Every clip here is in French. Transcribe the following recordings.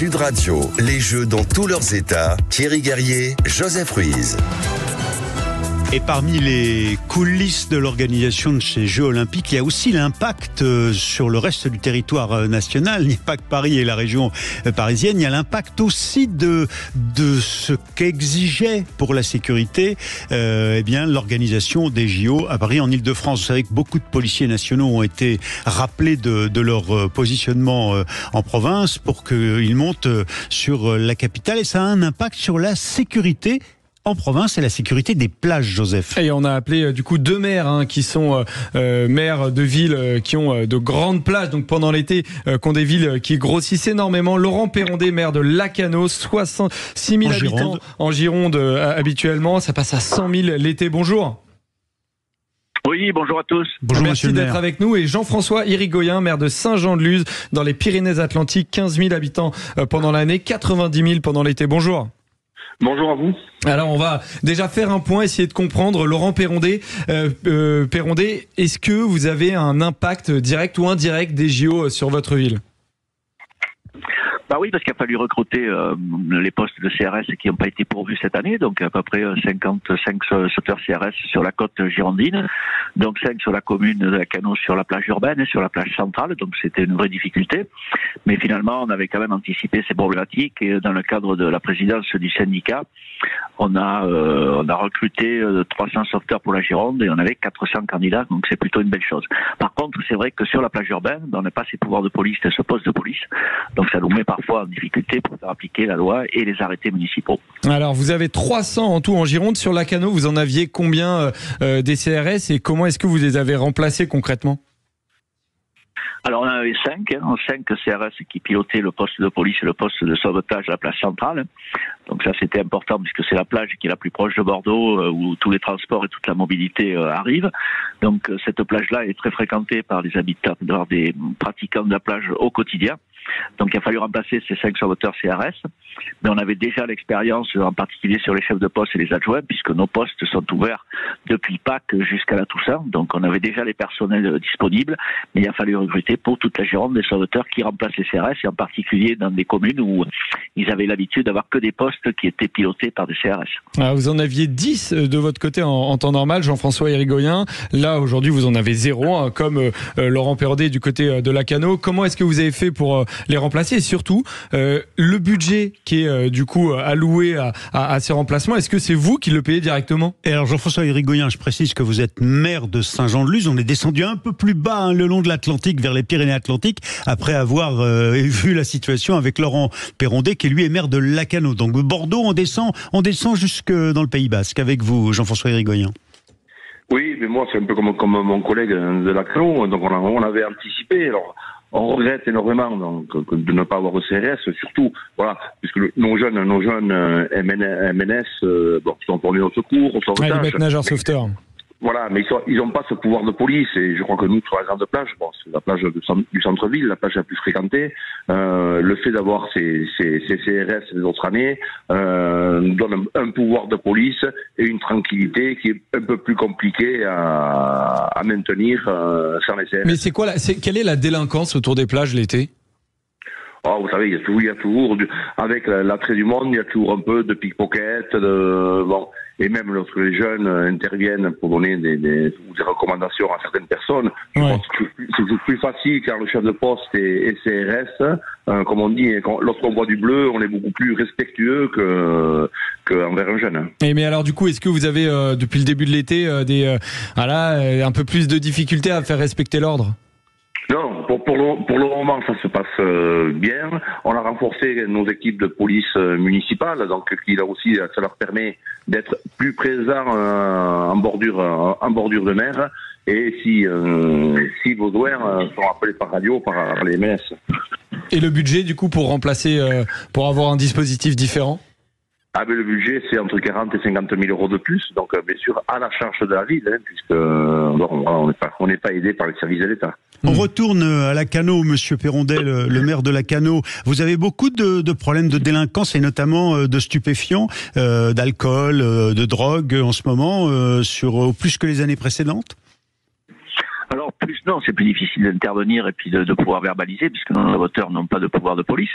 Sud Radio, les Jeux dans tous leurs états. Thierry Guerrier, Joseph Ruiz. Et parmi les coulisses de l'organisation de ces Jeux Olympiques, il y a aussi l'impact sur le reste du territoire national. Il n'y a pas que Paris et la région parisienne, il y a l'impact aussi de ce qu'exigeait pour la sécurité l'organisation des JO à Paris, en Ile-de-France. Vous savez que beaucoup de policiers nationaux ont été rappelés de leur positionnement en province pour qu'ils montent sur la capitale, et ça a un impact sur la sécurité en province et la sécurité des plages, Joseph. Et on a appelé du coup 2 maires qui sont maires de villes qui ont de grandes plages, donc pendant l'été, qui ont des villes qui grossissent énormément. Laurent Perrondé, maire de Lacanau, 66 000 habitants en Gironde habituellement, ça passe à 100 000 l'été. Bonjour. Oui, bonjour à tous. Bonjour, merci d'être avec nous. Et Jean-François Irigoyen, maire de Saint-Jean-de-Luz, dans les Pyrénées-Atlantiques, 15 000 habitants pendant l'année, 90 000 pendant l'été. Bonjour. Bonjour à vous. Alors on va déjà faire un point, essayer de comprendre. Laurent Perrondé, est-ce que vous avez un impact direct ou indirect des JO sur votre ville ? Bah oui, parce qu'il a fallu recruter les postes de CRS qui n'ont pas été pourvus cette année, donc à peu près 55 sauteurs CRS sur la côte girondine, donc 5 sur la commune de Lacanau, sur la plage urbaine et sur la plage centrale, donc c'était une vraie difficulté. Mais finalement, on avait quand même anticipé ces problématiques, et dans le cadre de la présidence du syndicat, on a recruté 300 sauveteurs pour la Gironde et on avait 400 candidats, donc c'est plutôt une belle chose. Par contre, c'est vrai que sur la plage urbaine, on n'a pas ces pouvoirs de police et ce poste de police, donc ça nous met parfois en difficulté pour faire appliquer la loi et les arrêtés municipaux. Alors, vous avez 300 en tout en Gironde. Sur Lacanau, vous en aviez combien des CRS et comment est-ce que vous les avez remplacés concrètement ? Alors on en avait 5 CRS qui pilotaient le poste de police et le poste de sauvetage à la plage centrale. Donc ça c'était important puisque c'est la plage qui est la plus proche de Bordeaux où tous les transports et toute la mobilité arrivent. Donc cette plage-là est très fréquentée par les habitants, par des pratiquants de la plage au quotidien. Donc il a fallu remplacer ces 5 sauveteurs CRS, mais on avait déjà l'expérience, en particulier sur les chefs de poste et les adjoints, puisque nos postes sont ouverts depuis Pâques jusqu'à la Toussaint, donc on avait déjà les personnels disponibles, mais il a fallu recruter pour toute la Gironde des sauveteurs qui remplacent les CRS, et en particulier dans des communes où ils avaient l'habitude d'avoir que des postes qui étaient pilotés par des CRS. Alors vous en aviez 10 de votre côté en temps normal, Jean-François Irigoyen. Là aujourd'hui vous en avez 0, comme Laurent Perrondé du côté de Lacanau. Comment est-ce que vous avez fait pour les remplacer, et surtout le budget qui est du coup alloué à ces remplacements, est-ce que c'est vous qui le payez directement ? Et alors Jean-François Irigoyen, je précise que vous êtes maire de Saint-Jean-de-Luz. On est descendu un peu plus bas le long de l'Atlantique, vers les Pyrénées-Atlantiques, après avoir vu la situation avec Laurent Perrondé, qui lui est maire de Lacanau. Donc Bordeaux, on descend jusque dans le Pays Basque avec vous, Jean-François Irigoyen. Oui, mais moi c'est un peu comme mon collègue de Lacanau, donc on avait anticipé. Alors on regrette énormément donc de ne pas avoir de CRS, surtout voilà, puisque nos jeunes MNS sont formés au secours, au sauvetage. Les maîtres nageurs sauveteurs. Voilà, mais ils n'ont pas ce pouvoir de police, et je crois que nous, sur la grande plage, c'est la plage du centre-ville, la plage la plus fréquentée, le fait d'avoir ces CRS les autres années nous donne un pouvoir de police et une tranquillité qui est un peu plus compliquée à maintenir sans les CRS. Mais quelle est la délinquance autour des plages l'été ? Oh, vous savez, il y a toujours avec l'attrait du monde, il y a toujours un peu de pickpocket, et même lorsque les jeunes interviennent pour donner des recommandations à certaines personnes, je pense que c'est plus facile car le chef de poste et CRS, comme on dit, lorsqu'on voit du bleu, on est beaucoup plus respectueux qu'envers un jeune. Mais alors du coup, est-ce que vous avez depuis le début de l'été un peu plus de difficultés à faire respecter l'ordre ? Non, pour le moment, ça se passe bien. On a renforcé nos équipes de police municipale, donc qui là aussi, ça leur permet d'être plus présents en bordure de mer. Et si besoin, sont appelés par radio, par les MS. Et le budget, du coup, pour remplacer, pour avoir un dispositif différent ? Mais le budget, c'est entre 40 et 50 000 euros de plus, donc bien sûr à la charge de la ville, puisque on n'est pas aidé par les services de l'État. On retourne à Lacanau, Monsieur Perrondé, le maire de Lacanau. Vous avez beaucoup de problèmes de délinquance et notamment de stupéfiants, d'alcool, de drogue en ce moment, sur plus que les années précédentes ? Alors, c'est plus difficile d'intervenir et puis de pouvoir verbaliser, puisque nos sauveteurs n'ont pas de pouvoir de police.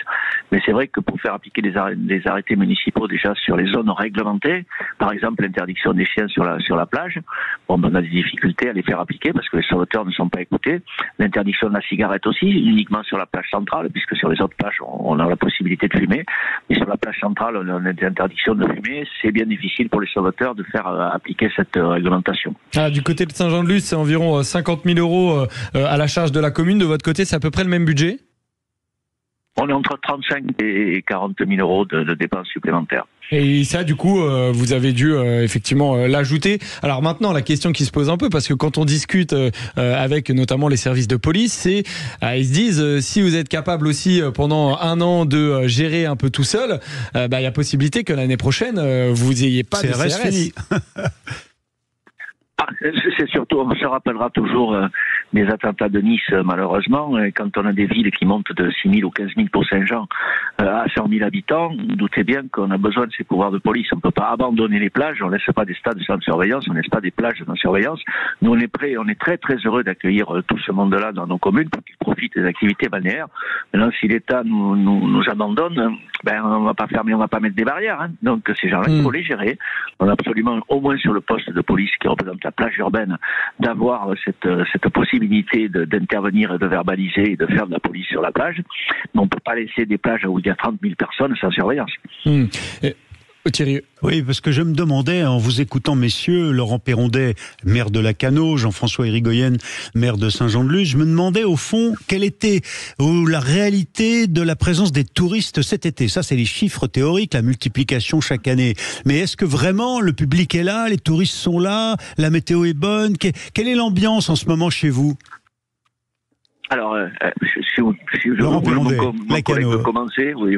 Mais c'est vrai que pour faire appliquer des arrêtés municipaux déjà sur les zones réglementées, par exemple l'interdiction des chiens sur la plage, on a des difficultés à les faire appliquer parce que les sauveteurs ne sont pas écoutés. L'interdiction de la cigarette aussi, uniquement sur la plage centrale, puisque sur les autres plages, on a la possibilité de fumer. Mais sur la plage centrale, on a des interdictions de fumer. C'est bien difficile pour les sauveteurs de faire appliquer cette réglementation. Du côté de Saint-Jean-de-Luz, c'est environ 50 000 € à la charge de la commune. De votre côté, c'est à peu près le même budget ? On est entre 35 et 40 000 € de dépenses supplémentaires. Et ça, du coup, vous avez dû effectivement l'ajouter. Alors maintenant, la question qui se pose un peu, parce que quand on discute avec notamment les services de police, c'est ils se disent si vous êtes capable aussi pendant un an de gérer un peu tout seul, il y a possibilité que l'année prochaine vous n'ayez pas de CRS. Fini. C'est surtout, on se rappellera toujours des attentats de Nice, malheureusement, quand on a des villes qui montent de 6 000 ou 15 000 pour Saint-Jean à 100 000 habitants, doutez bien qu'on a besoin de ces pouvoirs de police. On ne peut pas abandonner les plages, on ne laisse pas des stades sans surveillance, on ne laisse pas des plages sans surveillance. Nous, on est prêts, on est très très heureux d'accueillir tout ce monde-là dans nos communes pour qu'ils profitent des activités balnéaires. Maintenant, si l'État nous abandonne, on va pas fermer, on va pas mettre des barrières. Hein. Donc ces gens-là, il faut les gérer. On a absolument, au moins sur le poste de police qui représente la plage urbaine, d'avoir cette possibilité d'intervenir et de verbaliser et de faire de la police sur la plage. Mais on peut pas laisser des plages où il y a 30 000 personnes sans surveillance. Thierry. Oui, parce que je me demandais, en vous écoutant, messieurs, Laurent Perrondet, maire de Lacanau, Jean-François Hérigoyen, maire de Saint-Jean-de-Luz, je me demandais, au fond, quelle était la réalité de la présence des touristes cet été. Ça, c'est les chiffres théoriques, la multiplication chaque année. Mais est-ce que vraiment le public est là, les touristes sont là, la météo est bonne? Quelle est l'ambiance en ce moment chez vous? Alors, si Laurent Perrondet, mon collègue veut commencer, oui.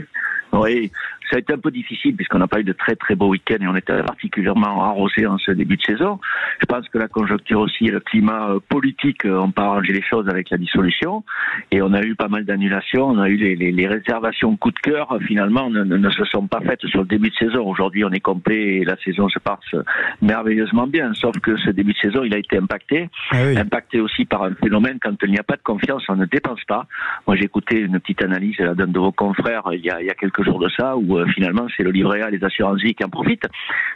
Ça a été un peu difficile puisqu'on n'a pas eu de très très beaux week-ends et on était particulièrement arrosé en ce début de saison. Je pense que la conjoncture aussi et le climat politique ont pas arrangé les choses avec la dissolution et on a eu pas mal d'annulations. On a eu les réservations coup de cœur finalement ne se sont pas faites sur le début de saison. Aujourd'hui on est complet et la saison se passe merveilleusement bien, sauf que ce début de saison il a été impacté. Impacté aussi par un phénomène quand il n'y a pas de confiance, on ne dépense pas. Moi j'ai écouté une petite analyse d'un de vos confrères il y a quelques jours de ça où finalement c'est le livret A, les assurances vie qui en profitent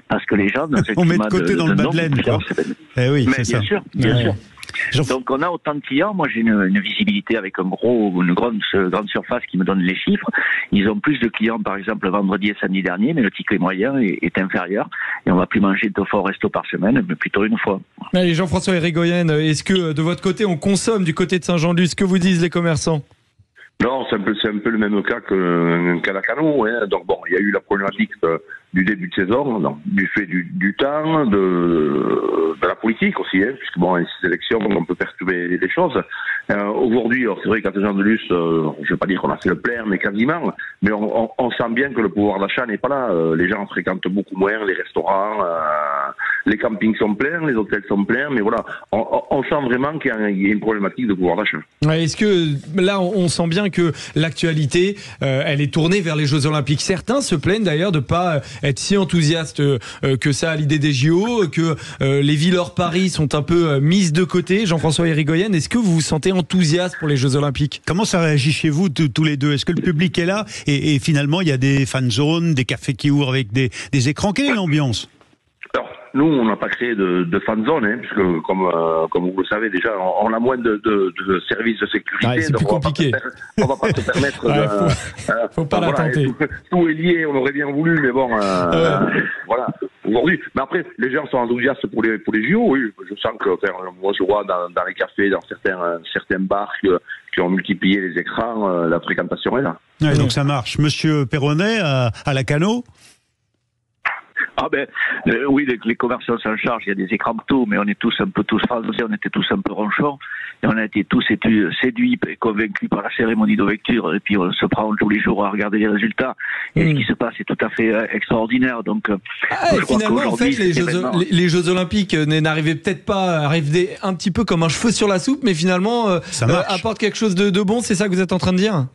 parce que les gens dans ce on met de côté dans le Madeleine. Oui, mais bien sûr. Donc on a autant de clients. Moi j'ai une visibilité avec une grande surface qui me donne les chiffres. Ils ont plus de clients par exemple vendredi et samedi dernier, mais le ticket moyen est inférieur et on va plus manger 2 fois au resto par semaine, mais plutôt une fois. Allez, Jean-François Hérigoyen, est-ce que de votre côté on consomme du côté de Saint-Jean-de-Luz? Que vous disent les commerçants? Non, c'est un peu le même cas qu'à Lacanau. Hein. Donc bon, il y a eu la problématique du début de saison, du fait du temps, de la politique aussi, hein, puisque bon, ces élections, on peut perturber les choses. Aujourd'hui, c'est vrai qu'à Saint-Jean-de-Luz, je ne vais pas dire qu'on a fait le plein, mais quasiment. Mais on sent bien que le pouvoir d'achat n'est pas là. Les gens fréquentent beaucoup moins les restaurants, les campings sont pleins, les hôtels sont pleins, mais voilà, on sent vraiment qu'il y a une problématique de pouvoir d'achat. Ouais, est-ce que là, on sent bien que l'actualité, elle est tournée vers les Jeux Olympiques. Certains se plaignent d'ailleurs de pas être si enthousiastes que ça à l'idée des JO, que les villes hors Paris sont un peu mises de côté. Jean-François Hérigoyen, est-ce que vous vous sentez enthousiaste pour les Jeux Olympiques? Comment ça réagit chez vous tous les deux? Est-ce que le public est là et finalement il y a des fan zones, des cafés qui ouvrent avec des écrans? Quelle est l'ambiance? Alors, nous, on n'a pas créé de fan zone, hein, puisque comme vous le savez déjà, on a moins de services de sécurité. C'est plus compliqué. On va pas se permettre. Faut pas la tenter. Tout est lié, on aurait bien voulu, mais bon, voilà. Aujourd'hui, mais après, les gens sont enthousiastes pour les JO. Oui, je sens que, moi, je vois dans les cafés, dans certains bars qui ont multiplié les écrans, la fréquentation est là. Ouais, donc ça marche. Monsieur Perronnet à Lacanau. Oui, les commerçants s'en chargent, il y a des écrans partout, mais on est tous français, on était tous un peu ronchons, et on a été tous séduits et convaincus par la cérémonie d'ouverture, et puis on se prend tous les jours à regarder les résultats, et ce qui se passe est tout à fait extraordinaire, donc finalement, en fait, les Jeux Olympiques n'arrivaient peut-être pas à arriver un petit peu comme un cheveu sur la soupe, mais finalement, apportent quelque chose de bon, c'est ça que vous êtes en train de dire?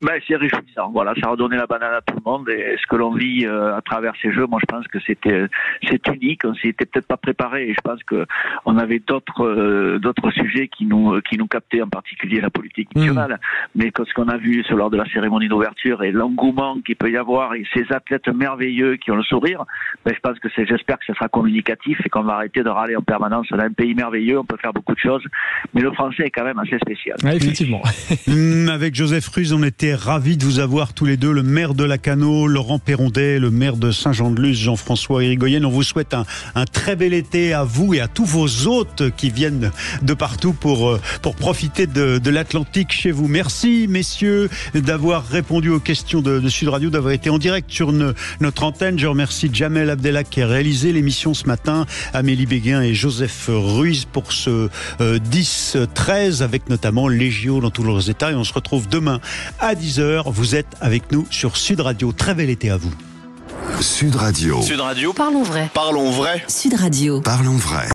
Ben, c'est réjouissant. Voilà, ça a redonné la banane à tout le monde et ce que l'on vit à travers ces jeux, moi je pense que c'est unique. On s'y était peut-être pas préparé et je pense que on avait d'autres sujets qui nous captaient, en particulier la politique nationale. Mais ce qu'on a vu lors de la cérémonie d'ouverture et l'engouement qu'il peut y avoir et ces athlètes merveilleux qui ont le sourire, ben, je pense que j'espère que ce sera communicatif et qu'on va arrêter de râler en permanence. On a un pays merveilleux, on peut faire beaucoup de choses, mais le français est quand même assez spécial. Ouais, effectivement. Avec Joseph Ruiz, on était ravis de vous avoir tous les deux, le maire de Lacanau, Laurent Perrondet, le maire de Saint-Jean-de-Luz, Jean-François Hirigoyen. On vous souhaite un très bel été à vous et à tous vos hôtes qui viennent de partout pour profiter de l'Atlantique chez vous. Merci messieurs d'avoir répondu aux questions de Sud Radio, d'avoir été en direct sur notre antenne. Je remercie Jamel Abdellah qui a réalisé l'émission ce matin, Amélie Béguin et Joseph Ruiz pour ce 10-13 avec notamment les JO dans tous leurs états. Et on se retrouve demain à 10h. Vous êtes avec nous sur Sud Radio. Très bel été à vous. Sud Radio. Sud Radio. Parlons vrai. Parlons vrai. Sud Radio. Parlons vrai.